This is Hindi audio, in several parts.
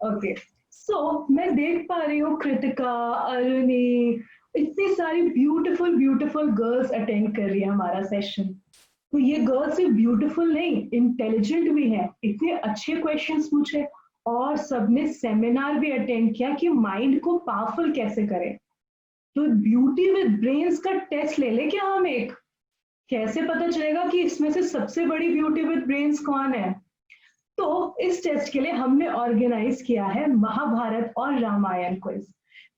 ओके, सो मैं देख पा रही हूँ कृतिका, अरुणी, इतनी सारी ब्यूटीफुल ब्यूटीफुल गर्ल्स अटेंड कर रही है हमारा सेशन। तो ये गर्ल्स सिर्फ ब्यूटीफुल नहीं, इंटेलिजेंट भी है, इतने अच्छे क्वेश्चंस पूछे और सबने सेमिनार भी अटेंड किया कि माइंड को पावरफुल कैसे करें। तो ब्यूटी विद ब्रेन्स का टेस्ट ले ले क्या हम एक, कैसे पता चलेगा कि इसमें से सबसे बड़ी ब्यूटी विद ब्रेन्स कौन है। तो इस टेस्ट के लिए हमने ऑर्गेनाइज किया है महाभारत और रामायण क्विज।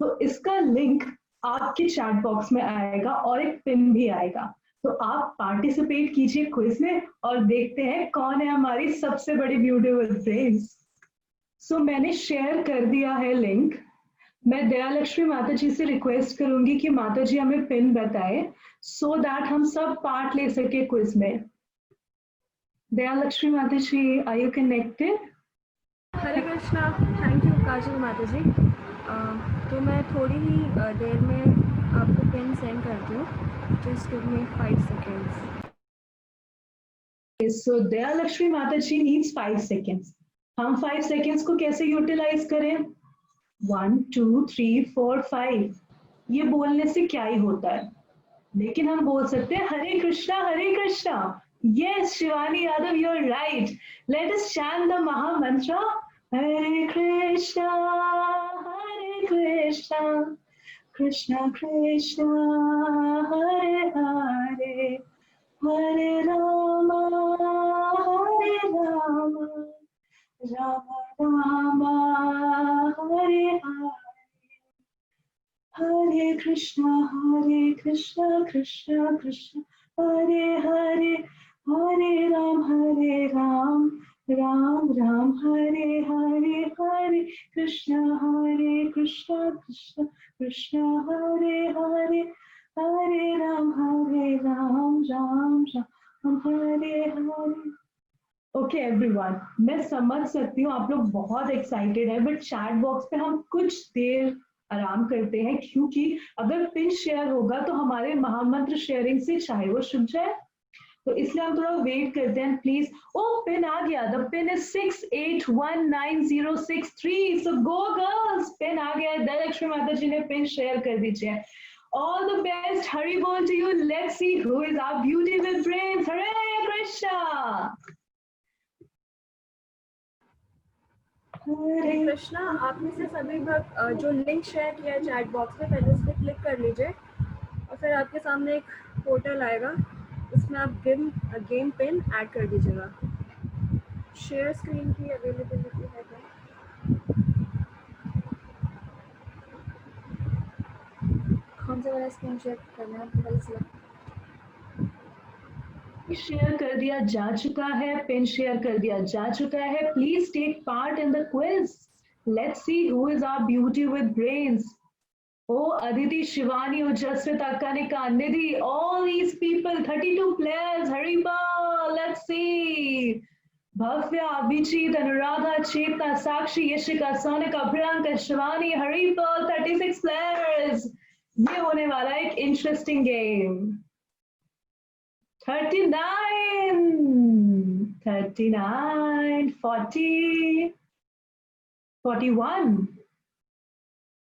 तो इसका लिंक आपके चैट बॉक्स में आएगा और एक पिन भी आएगा। तो आप पार्टिसिपेट कीजिए क्विज में और देखते हैं कौन है हमारी सबसे बड़ी ब्यूटी विद ब्रेन्स। सो मैंने शेयर कर दिया है लिंक। मैं दयालक्ष्मी माता जी से रिक्वेस्ट करूंगी कि माता जी हमें पिन बताए सो दैट हम सब पार्ट ले सके क्विज में। दयालक्ष्मी माता ji, are you connected? Hare Krishna. Thank you Kajal माता जी। तो मैं थोड़ी ही देर में आपको पिन सेंड करती हूँ। Just give me 5 seconds. So दयालक्ष्मी माता जी needs 5 seconds. हम 5 seconds को कैसे यूटिलाइज करें? 1 2 3 4 5 ये बोलने से क्या ही होता है, लेकिन हम बोल सकते हैं Hare Krishna Hare Krishna. Yes Shivani Yadav, you are right. Let us chant the maha mantra Hare Krishna Krishna Krishna Hare Hare Hare Rama Rama Rama Hare Hare Hare Krishna Krishna Krishna Hare Hare Hare Rama Rama Rama Hare Hare Hare Krishna Krishna Krishna Hare Hare Hare Rama Rama Rama Hare Hare. Okay everyone, मैं समझ सकती हूँ आप लोग बहुत एक्साइटेड है, बट चैट बॉक्स पे हम कुछ देर आराम करते हैं क्योंकि अगर पिन शेयर होगा तो हमारे महामंत्र शेयरिंग से चाहे वो छुप जाए, तो इसलिए हम थोड़ा वेट करते हैं प्लीज। ओ पिन आ गया, the pin is 681906 so go girls, pin आ गया है। दयालक्ष्मी माता जी ने पिन शेयर कर दीजिए। All the best, Hari bol to you. Let's see who is our beauty with brains. Hare Krishna. हरे कृष्णा। आपने से सभी भक्त जो लिंक शेयर किया है चैट बॉक्स में, पहले उस पर क्लिक कर लीजिए और फिर आपके सामने एक पोर्टल आएगा, उसमें आप गेम पिन ऐड कर दीजिएगा। शेयर स्क्रीन की अवेलेबिलिटी है क्या? कौन सा वाला स्क्रीन शेयर करना है आपको? पहले सिलेक्ट शेयर कर दिया जा चुका है, पिन शेयर कर दिया जा चुका है। Please take part in the quiz. Let's see who is our beauty with brains. Oh Aditi, Shivani, Ujaswit, Akanika, Nidhi, all these people, 32 players, Haribal, let's see. Bhavya, Abhijit, Anuradha, Chetna, Sakshi, Yashika, Sonika, Priyanka, Shivani, Haribal, 36 players. ये होने वाला है एक interesting game. 39, 39, 40, 41.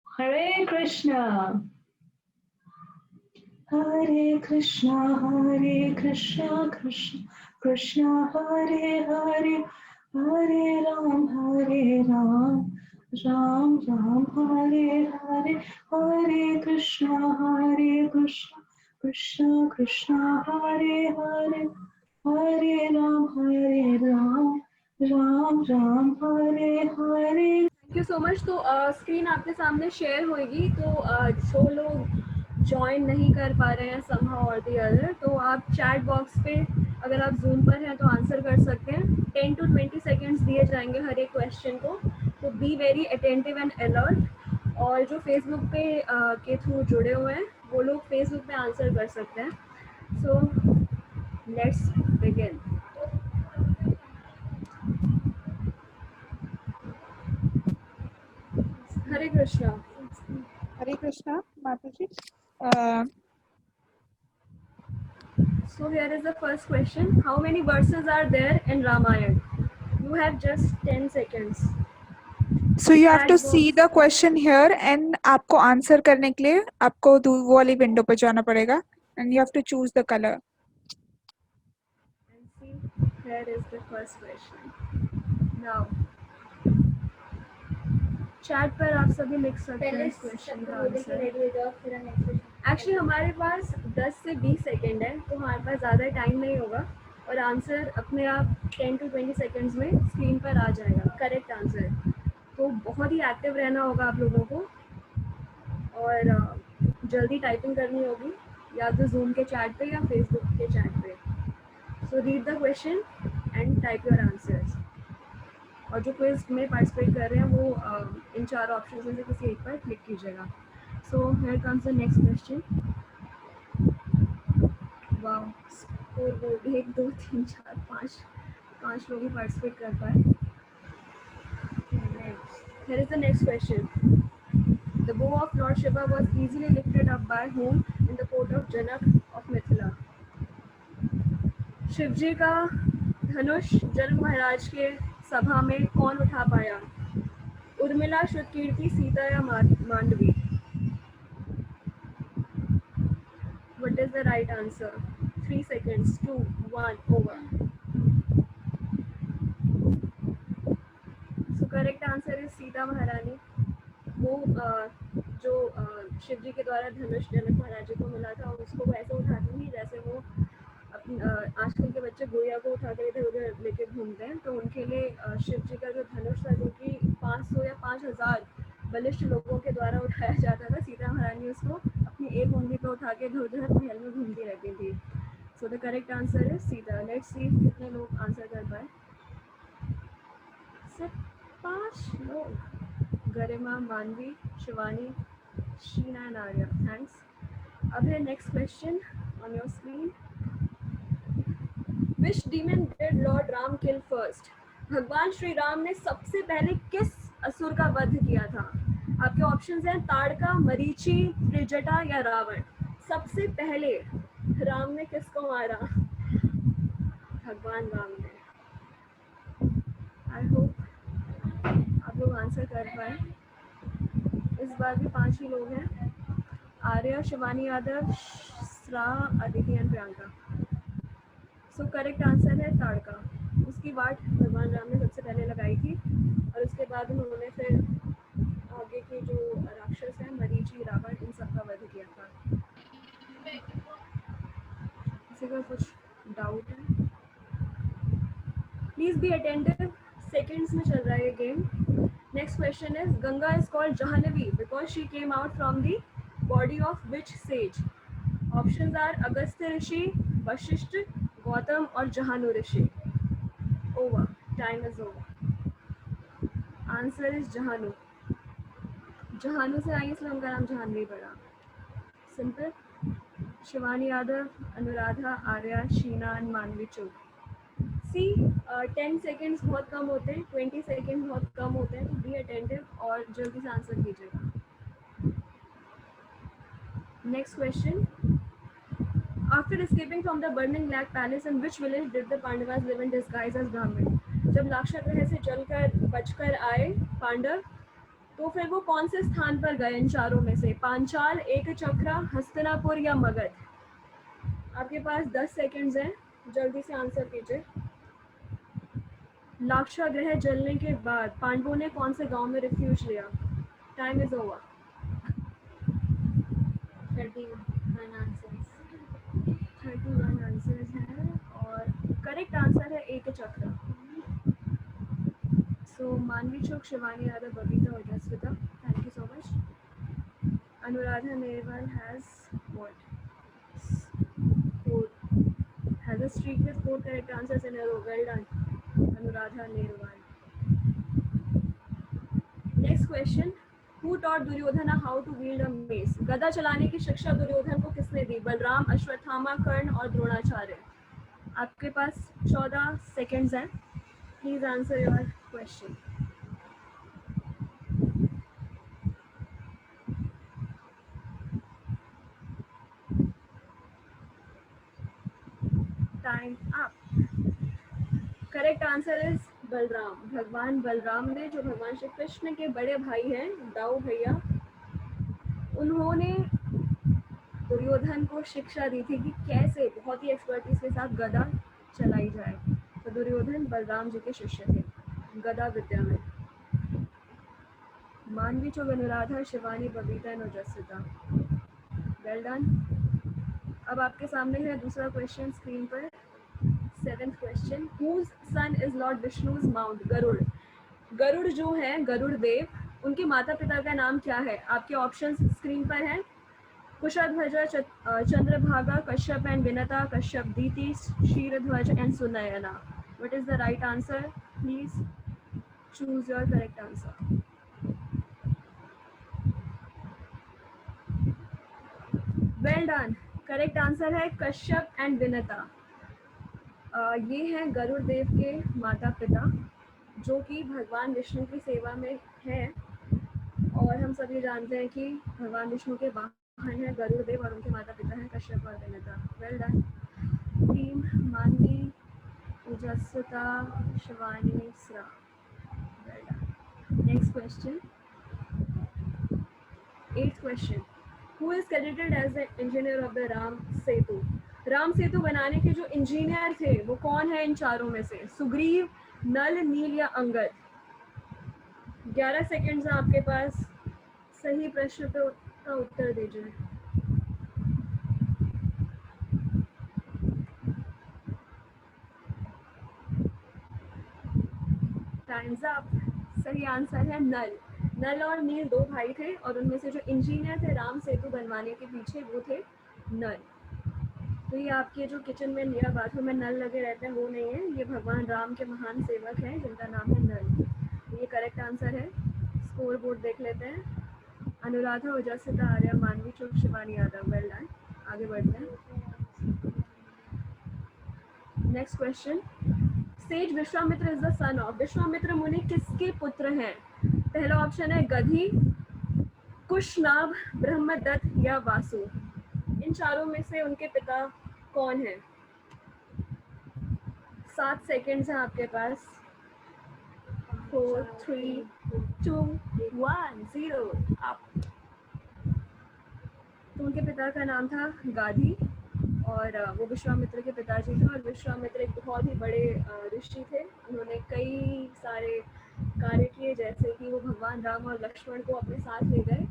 Hare Krishna. Hare Krishna, Krishna Krishna Hare Hare, Hare Ram, Ram Ram Hare Hare, Hare Krishna, Krishna Krishna Hare Hare, Hare Ram, Ram Ram Hare Hare. Thank you so much. तो स्क्रीन आपके सामने शेयर होगी, तो जो लोग ज्वाइन नहीं कर पा रहे हैं समहाउ और दी अदर, तो आप चैट बॉक्स पे अगर आप जूम पर हैं तो आंसर कर सकते हैं। 10 to 20 सेकेंड्स दिए जाएंगे हर एक क्वेश्चन को, तो be very attentive and alert. और जो फेसबुक पे के थ्रू जुड़े हुए हैं वो लोग फेसबुक पे आंसर कर सकते हैं। So let's begin. Hare Krishna. Hare Krishna माताजी। So here is the first question. How many verses are there in Ramayana? You have just 10 seconds. So you have Chat to see box the question here and आपको आंसर करने के लिए आपको वो वाली विंडो पर जाना पड़ेगा and you have to choose the color. and see here is the first question. Now chat पर आप सभी लिख सकते हैं इस क्वेश्चन का आंसर। एक्चुअली हमारे पास 10 से 20 सेकेंड है, तो हमारे पास ज़्यादा टाइम नहीं होगा और आंसर अपने आप 10 to 20 सेकेंड्स में स्क्रीन पर आ जाएगा, करेक्ट आंसर। तो बहुत ही एक्टिव रहना होगा आप लोगों को और जल्दी टाइपिंग करनी होगी, या तो जूम के चैट पे या फेसबुक के चैट पे। So read the question and type your answers. और जो क्विज में पार्टिसिपेट कर रहे हैं वो इन 4 ऑप्शन में से किसी एक पर क्लिक कीजिएगा। So here comes the next question. Wow, score board 1 2 3 4 5 लोग ही पार्टिसिपेट कर पाए। Here is the next question. The bow of Lord Shiva was easily lifted up by whom in the court of Janak of Mithila? Shivji का धनुष जनक महाराज के सभा में कौन उठा पाया? उर्मिला, श्रुतकीर्ति, सीता या Mandvi? What is the right answer? 3 seconds, 2, 1, over. So correct answer is Sita महारानी। वो जो शिव जी के द्वारा धनुष जनक महाराज जी को मिला था, उसको वैसे उठाती थी जैसे वो आजकल के बच्चे गुड़िया को उठा कर इधर उधर लेके घूमते हैं। तो उनके लिए शिव जी का जो धनुष था, जो कि 500 या 5000 बलिष्ठ लोगों के द्वारा उठाया जाता था, सीता महारानी उसको अपनी एक उंगली पे उठा के इधर उधर महल में घूमती रहती थी। So the correct answer is Sita. Let's see कितने लोग आंसर कर पाए। सिर्फ 5 लोग, गरिमा, मानवी, शिवानी, शीना एंड आर्या। थैंक्स। अब है next question on your screen. Which demon did Lord Ram kill first? भगवान श्री राम ने सबसे पहले किस असुर का वध किया था? आपके ऑप्शंस हैं ताड़का, मरीचि, त्रिजटा या रावण। सबसे पहले राम ने किसको मारा? भगवान राम ने। आई होप आप लोग आंसर कर पाए। इस बार भी 5 ही लोग हैं, आर्या, शिवानी यादव, श्रा, Aditi and Priyanka. So correct answer है ताड़का। उसकी वाट भगवान राम ने सबसे पहले लगाई थी और उसके बाद उन्होंने फिर आगे के जो राक्षस हैं, मरीचि, रावण, इन सब का वध किया था। किसी का कुछ डाउट है? प्लीज बी अटेंटिव, सेकेंड्स में चल रहा है ये game. Next question is Ganga is called Jahnavi because she came out from the body of which sage? Options are Agastya Rishi, Vashishtha, Gautam और Jahnu Rishi. Over, time is over. Answer is Jahnu. Jahnu से आई इसलिए उनका नाम जाह्नवी पड़ा। Simple. Shivani Yadav, Anuradha, Arya, Sheena and Manavi Chugh. C 10 seconds बहुत कम होते हैं, 20 सेकेंड्स बहुत कम होते हैं, तो बी अटेंटिव और जल्दी से आंसर कीजिएगा। Next question. After escaping from the burning black palace, in which village did the Pandavas live in disguise as Brahmin? जब लाक्षागृह से जलकर बचकर आए पांडव, तो फिर वो कौन से स्थान पर गए इन चारों में से? पांचाल, एकचक्रा, हस्तिनापुर या मगध? आपके पास 10 सेकेंड्स हैं, जल्दी से आंसर कीजिए। लाक्षागृह जलने के बाद पांडवों ने कौन से गांव में रिफ्यूज लिया? Time is over. 31 आंसर्स हैं और करेक्ट आंसर है एकचक्र। सो मानवी चुग, शिवानी यादव, बबीता और Jasvita, thank you so much. Anuradha Nerwal has a streak with 4 correct answers in a row. Well done, Anuradha Nerwal. Next question. Who taught Duryodhana how to wield a mace? गदा चलाने की शिक्षा दुर्योधन को किसने दी? बलराम, अश्वत्थामा, कर्ण और द्रोणाचार्य। आपके पास 14 सेकेंड्स हैं। Please answer your question. Time up. Correct answer is Balram, भगवान बलराम ने, जो भगवान श्री कृष्ण के बड़े भाई हैं, दाऊ भैया, उन्होंने दुर्योधन को शिक्षा दी थी कि कैसे बहुत ही एक्सपर्टीज के साथ गदा चलाई जाए। तो दुर्योधन बलराम जी के शिष्य थे गदा विद्या में। मानवी चो Anuradha Shivani Babita and Ojasvita. Well done. अब आपके सामने है दूसरा क्वेश्चन स्क्रीन पर। 7th question, whose son is lord Vishnu's mount? Garuda. Garuda जो है, गरुड़ देव, उनके माता पिता का नाम क्या है? आपके ऑप्शंस स्क्रीन पर हैं। Kushadhwaj, Chandrabhaga, Kashyap and Vinata, Kashyap Diti, Kshirdhwaj and Sunayana. What is the right answer? Please choose your correct answer. Well done. Correct answer है कश्यप एंड विनता। ये हैं गरुड़ देव के माता पिता, जो कि भगवान विष्णु की सेवा में हैं। और हम सब ये जानते हैं कि भगवान विष्णु के वाहन है गरुड़ देव और उनके माता पिता हैं कश्यप और विनता। Well done team. मानवी, ओजस्विता, शिवानी, स्रा। Well done. Next question, 8th question, who is credited as the engineer of the Ram Setu? Ram Setu बनाने के जो इंजीनियर थे वो कौन है इन चारों में से? सुग्रीव, नल, नील या अंगद? 11 सेकेंड्स हैं आपके पास, सही प्रश्न का उत्तर दीजिए। Times up. सही आंसर है नल। नल और नील दो भाई थे और उनमें से जो इंजीनियर थे राम सेतु बनवाने के पीछे वो थे नल। तो ये आपके जो किचन में या बाथरूम में नल लगे रहते हैं वो नहीं है, ये भगवान राम के महान सेवक हैं जिनका नाम है नल। ये करेक्ट आंसर है। स्कोर बोर्ड देख लेते हैं। अनुराधा, ओजस्विता, आर्या, मानवी चुप, शिवानी यादव। Well done. आगे बढ़ते हैं। Next question, says Vishwamitra is the son of? Vishwamitra मुनि किसके पुत्र हैं? पहला ऑप्शन है गधी, कुशनाभ, ब्रह्मदत्त या वासु। इन चारों में से उनके पिता कौन है? 7 सेकेंड्स हैं आपके पास। 4, 3, 2, 1, 0 आप। तो उनके पिता का नाम था गाधी और वो विश्वामित्र के पिताजी थे। और विश्वामित्र एक बहुत ही बड़े ऋषि थे। उन्होंने कई सारे कार्य किए, जैसे कि वो भगवान राम और लक्ष्मण को अपने साथ ले गए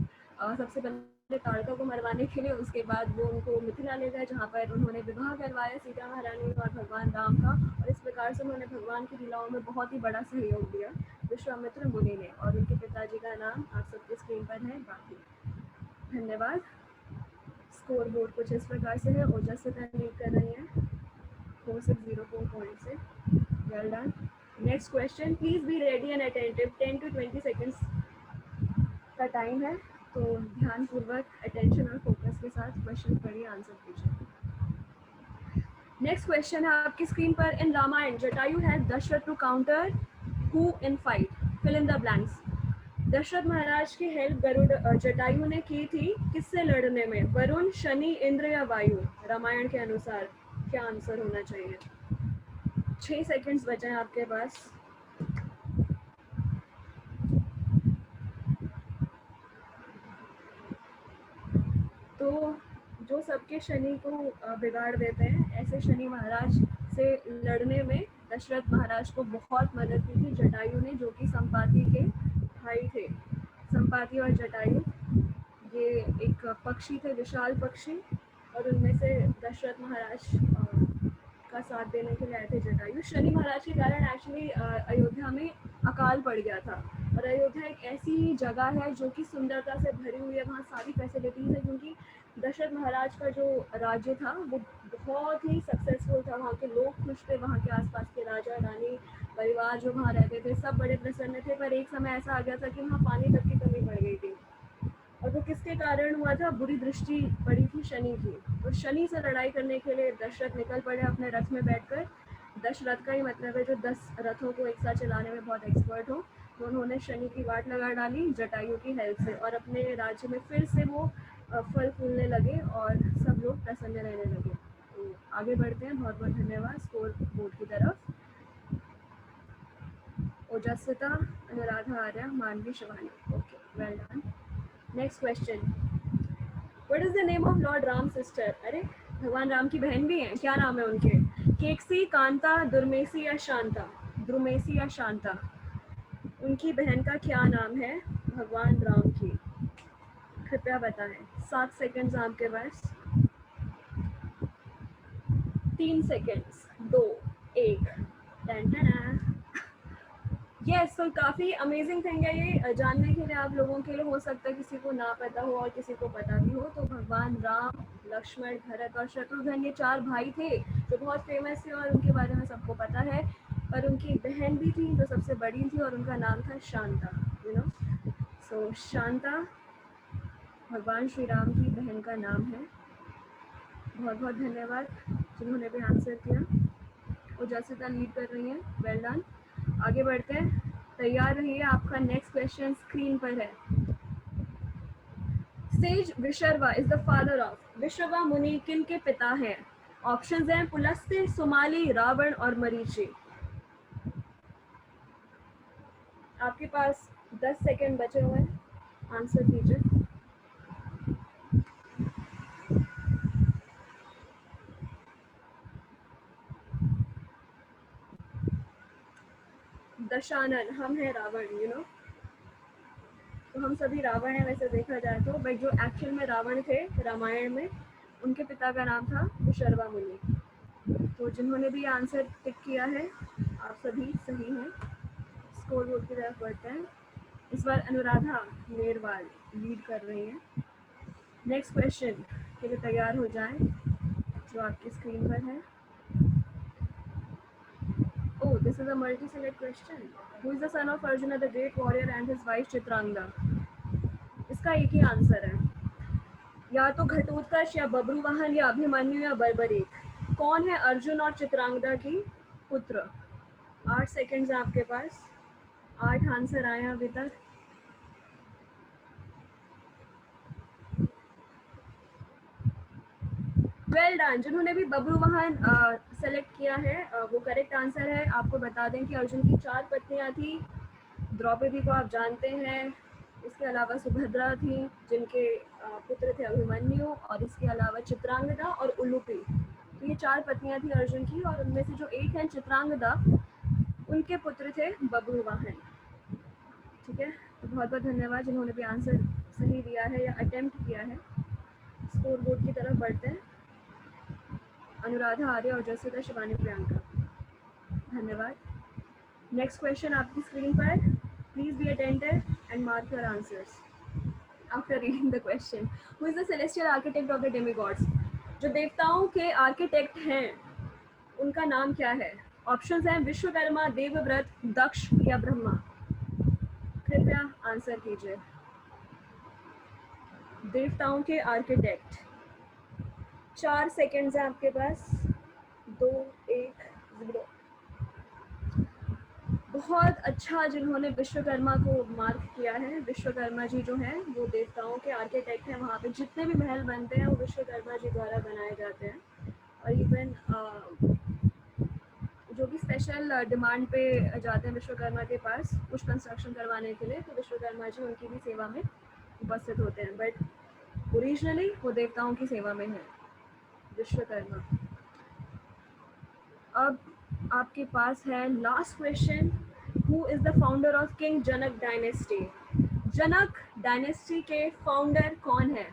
सबसे पहले ताड़का को मरवाने के लिए। उसके बाद वो उनको मिथिला ले गए, जहाँ पर उन्होंने विवाह करवाया सीता महारानी और भगवान राम का। और इस प्रकार से उन्होंने भगवान की लीलाओं में बहुत ही बड़ा सहयोग दिया विश्वामित्र मुनि ने। और उनके पिताजी का नाम आप सबके स्क्रीन पर है गाधी। धन्यवाद। स्कोर बोर्ड कुछ इस प्रकार से है। ओजस्विता लीड कर रही है 4604 पॉइंट से। Well done. Next question, please be ready and attentive. 10 to 20 seconds का टाइम है, तो ध्यानपूर्वक, अटेंशन और फोकस के साथ क्वेश्चन पढ़िए, आंसर कीजिए। नेक्स्ट क्वेश्चन है आपकी स्क्रीन पर। In Ramayana Jatayu had Dasharatha to counter who in fight? Fill in the blanks. Dasharatha Maharaj की हेल्प गरुड़ जटायु ने की थी किससे लड़ने में? वरुण, शनि, इंद्र या वायु? रामायण के अनुसार क्या आंसर होना चाहिए? 6 सेकेंड्स बचे हैं आपके पास। तो जो सबके शनि को बिगाड़ देते हैं, ऐसे शनि महाराज से लड़ने में दशरथ महाराज को बहुत मदद की थी जटायु ने, जो कि संपाति के भाई थे। संपाति और जटायु ये एक पक्षी थे, विशाल पक्षी, और उनमें से दशरथ महाराज का साथ देने के लिए आए थे जटायु। शनि महाराज के कारण एक्चुअली अयोध्या में अकाल पड़ गया था। और अयोध्या एक ऐसी जगह है जो कि सुंदरता से भरी हुई है, वहाँ सारी फैसिलिटीज़ है, क्योंकि दशरथ महाराज का जो राज्य था वो बहुत ही सक्सेसफुल था। वहाँ के लोग खुश थे, वहाँ के आसपास के राजा रानी परिवार जो वहाँ रहते थे सब बड़े प्रसन्न थे। पर एक समय ऐसा आ गया था कि वहाँ पानी तक की कमी पड़ गई थी। और वो किसके कारण हुआ था? बुरी दृष्टि पड़ी थी शनि की। तो शनि से लड़ाई करने के लिए दशरथ निकल पड़े अपने रथ में बैठकर। दशरथ का ही मतलब है जो 10 रथों को एक साथ चलाने में बहुत एक्सपर्ट हो। तो उन्होंने शनि की वाट लगा डाली जटायु की हेल्प से, और अपने राज्य में फिर से वो फल फूलने लगे और सब लोग प्रसन्न रहने लगे। तो आगे बढ़ते हैं। बहुत बहुत धन्यवाद स्कोर बोर्ड की तरफ। ओजस्विता, अनुराधा आर्या, मानवी, Shivani. Okay, well done. Next question. What is the name of Lord Ram sister? अरे भगवान राम की बहन भी हैं, क्या नाम है उनके? केकसी, कांता, दुर्मेसी या शांता? द्रुमेसी या शांता? उनकी बहन का क्या नाम है भगवान राम की? कृपया बताएं. 7 सेकेंड्स आपके पास. 3 सेकेंड्स. 2, 1. यस, तो काफ़ी अमेजिंग थिंग है ये जानने के लिए. आप लोगों के लिए हो सकता है किसी को ना पता हो और किसी को पता भी हो. तो भगवान राम, लक्ष्मण, भरत और शत्रुघ्न ये 4 भाई थे जो बहुत फेमस थे और उनके बारे में सबको पता है. पर उनकी बहन भी थी जो सबसे बड़ी थी और उनका नाम था शांता. यू नो, सो शांता भगवान श्री राम की बहन का नाम है. बहुत बहुत धन्यवाद जिन्होंने भी आंसर किया. ओजस्विता लीड कर रही हैं. Well done. आगे बढ़ते हैं. तैयार रहिए, आपका नेक्स्ट क्वेश्चन स्क्रीन पर है. Sage Vishrava is the father of. Vishrava Muni किन के पिता हैं? ऑप्शंस हैं पुलस्त्य, सुमाली, रावण और मरीचि. आपके पास 10 सेकेंड बचे हुए हैं. आंसर दीजिए. दशानन, हम हैं रावण. यू नो, तो हम सभी रावण हैं वैसे देखा जाए तो. बट जो एक्चुअल में रावण थे रामायण में, उनके पिता का नाम था विशर्वा मुनि. तो जिन्होंने भी आंसर टिक किया है आप सभी सही हैं. स्कोर बोर्ड की तरफ बढ़ते हैं. इस बार अनुराधा मेरवाल लीड कर रही हैं. नेक्स्ट क्वेश्चन के लिए तैयार हो जाएं जो आपकी स्क्रीन पर है. Oh, this is a multi-select question. Who is the son of Arjuna, the great warrior, and his wife Chitrangda? इसका एक ही आंसर है. या तो घटोत्कच या बब्रुवाहन या अभिमन्यु या बर्बरीक. कौन है अर्जुन और चित्रांगदा की पुत्र? 8 सेकेंड्स हैं आपके पास. 8 आंसर आए हैं अभी तक. Well done. जिन्होंने भी बब्रुवाहन सेलेक्ट किया है वो करेक्ट आंसर है. आपको बता दें कि अर्जुन की 4 पत्नियां थी. द्रौपदी को आप जानते हैं. इसके अलावा सुभद्रा थी जिनके पुत्र थे अभिमन्यु, और इसके अलावा चित्रांगदा और उलूपी. तो ये 4 पत्नियां थी अर्जुन की, और उनमें से जो एक हैं चित्रांगदा, उनके पुत्र थे बब्रुवाहन. ठीक है, तो बहुत बहुत धन्यवाद जिन्होंने भी आंसर सही दिया है या अटेम्प्ट किया है. स्कोर बोर्ड की तरफ बढ़ते हैं. अनुराधा आर्य, ओजस्विता, शिवानी, प्रियंका. धन्यवाद. नेक्स्ट क्वेश्चन आपकी स्क्रीन पर. Please be attentive and mark your answers after reading the question. Who is the celestial architect of the demigods? जो देवताओं के आर्किटेक्ट हैं उनका नाम क्या है? ऑप्शंस हैं विश्वकर्मा, देवव्रत, दक्ष या ब्रह्मा. कृपया आंसर कीजिए. देवताओं के आर्किटेक्ट. 4 सेकेंड्स हैं आपके पास. 2, 1, 0. बहुत अच्छा जिन्होंने विश्वकर्मा को मार्क किया है. विश्वकर्मा जी जो हैं वो देवताओं के आर्किटेक्ट हैं. वहाँ पे जितने भी महल बनते हैं वो विश्वकर्मा जी द्वारा बनाए जाते हैं. और इवन जो भी स्पेशल डिमांड पे जाते हैं विश्वकर्मा के पास कुछ कंस्ट्रक्शन करवाने के लिए, तो विश्वकर्मा जी उनकी भी सेवा में उपस्थित होते हैं. बट ओरिजिनली वो देवताओं की सेवा में है विश्वकर्मा. अब आपके पास है last question. Who is the founder of king Janak dynasty? Janak dynasty के फाउंडर कौन है?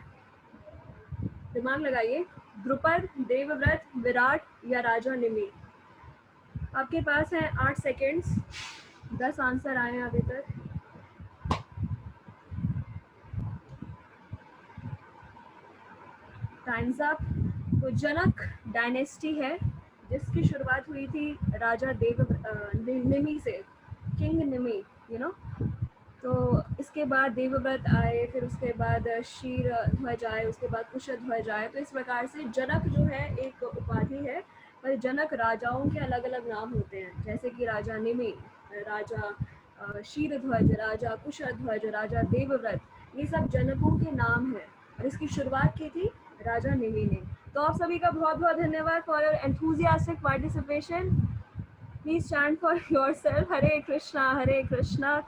दिमाग लगाइए. द्रुपद, देवव्रत, विराट या राजा निमि. आपके पास है 8 सेकेंड्स. 10 आंसर आए हैं अभी तक. Times up. तो जनक डायनेस्टी है जिसकी शुरुआत हुई थी राजा निमि से, किंग निमि. यू नो, तो इसके बाद देवव्रत आए, फिर उसके बाद शीर ध्वज आए, उसके बाद कुशध्वज आए. तो इस प्रकार से जनक जो है एक उपाधि है, पर जनक राजाओं के अलग अलग नाम होते हैं. जैसे कि राजा निमि, राजा शीरध्वज, राजा कुशध्वज, राजा देवव्रत, ये सब जनकों के नाम हैं. और इसकी शुरुआत की थी राजा निमि ने. तो आप सभी का बहुत बहुत धन्यवाद for your enthusiastic participation. Please chant for yourself. Hare Krishna,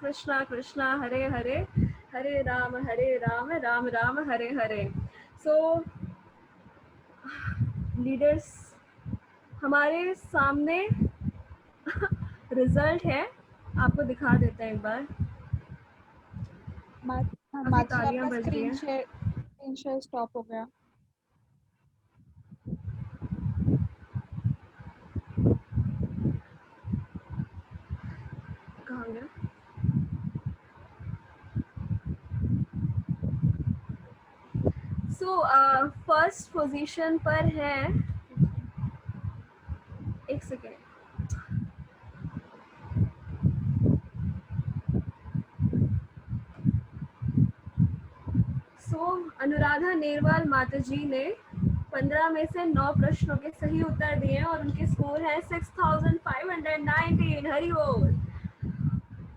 Krishna Krishna, Hare Hare, Hare Ram, Ram Ram, Hare Hare. So, leaders, हमारे सामने रिजल्ट है, आपको दिखा देते हैं एक बार. काफी तालियां बज रही हैं. स्क्रीन शेयर स्टॉप हो गया. कहाँ गया? So, फर्स्ट पोजीशन पर है, एक सेकेंड. अनुराधा नेरवाल माता जी ने 15 में से 9 प्रश्नों के सही उत्तर दिए हैं और उनके स्कोर है 6519. हरि बोल.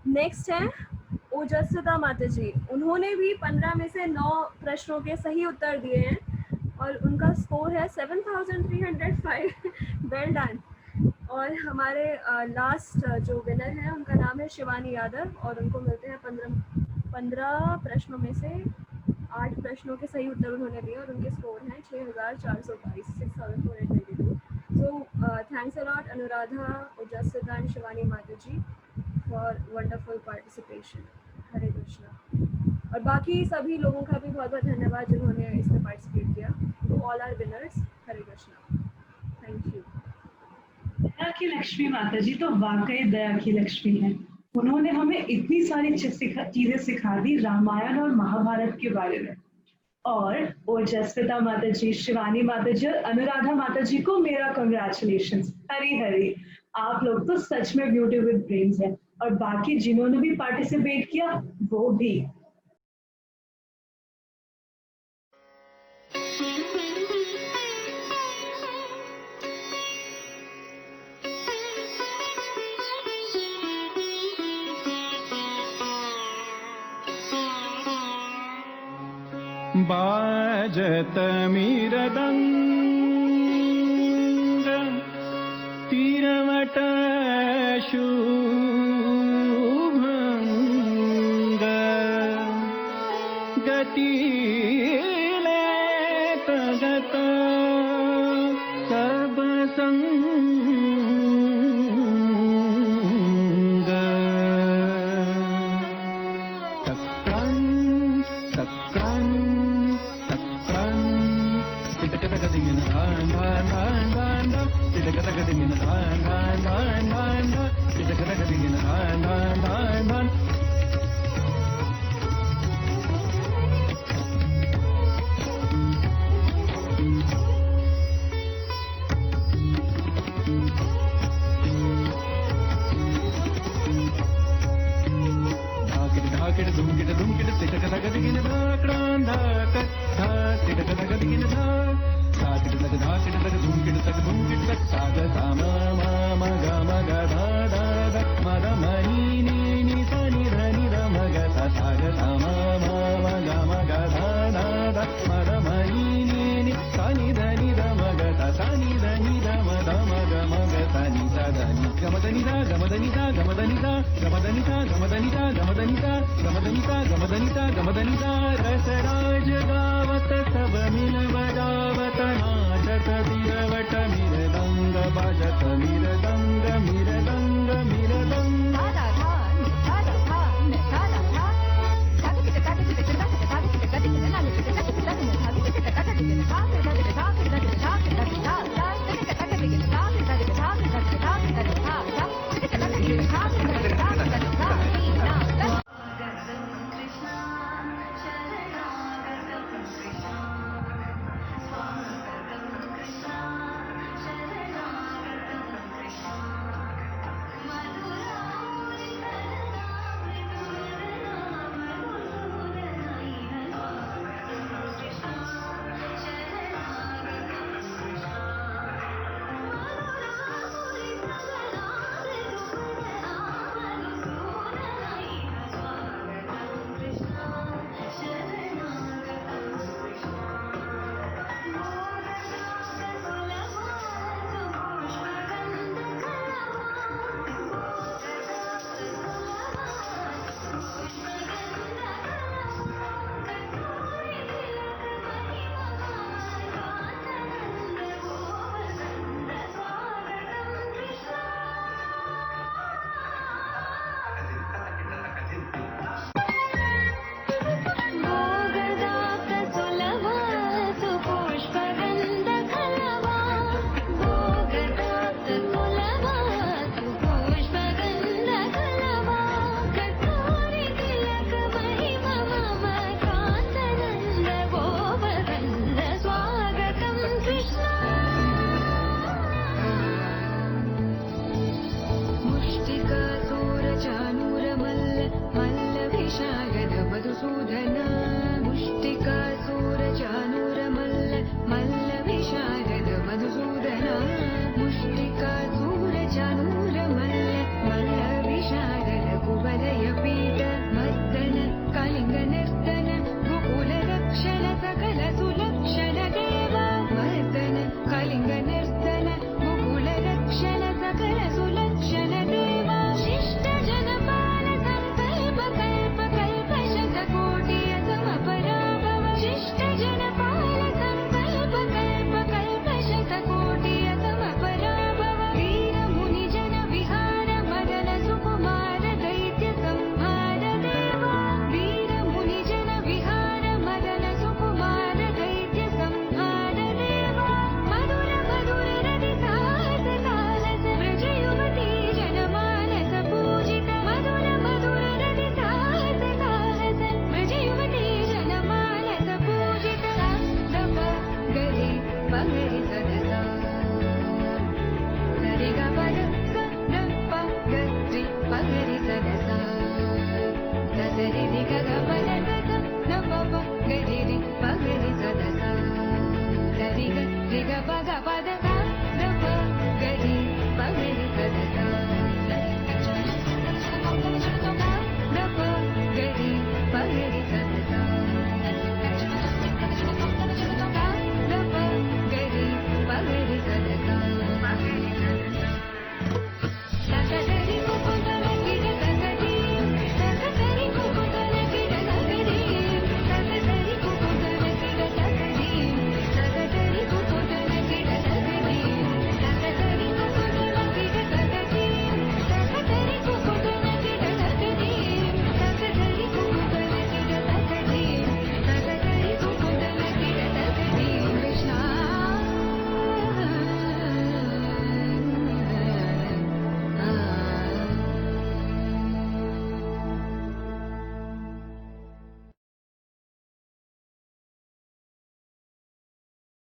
नेक्स्ट है ओजस्विता माता जी. उन्होंने भी 15 में से 9 प्रश्नों के सही उत्तर दिए हैं और उनका स्कोर है 7305. Well done. और हमारे लास्ट जो विनर है उनका नाम है शिवानी यादव और उनको मिलते हैं 15 प्रश्नों में से 8 प्रश्नों के सही उत्तर उन्होंने दिए और उनके स्कोर हैं 6422, 6422. So thanks a lot Anuradha, Ojasvita and Shivani माता ji for wonderful participation. Hare Krishna. और बाकी सभी लोगों का भी बहुत बहुत धन्यवाद जिन्होंने इसमें पार्टिसिपेट किया. To all our winners, Hare Krishna. Thank you. Daya की लक्ष्मी माता जी तो वाकई दया की लक्ष्मी है. उन्होंने हमें इतनी सारी चीजें सिखा दी रामायण और महाभारत के बारे में. और ओजस्विता माता जी, शिवानी माता जी और अनुराधा माता जी को मेरा कंग्रेचुलेशंस. हरी हरी, आप लोग तो सच में ब्यूटी विद ब्रेन्स है. और बाकी जिन्होंने भी पार्टिसिपेट किया वो भी. बाजत मीरदंग तीरवट शुभंग गतिले तगत सब संग सक्रान सक्रान रसराज गावत सब मिल बजावत नाचत बिरवट मिरदंग बाजत मिरदंग मिरदंग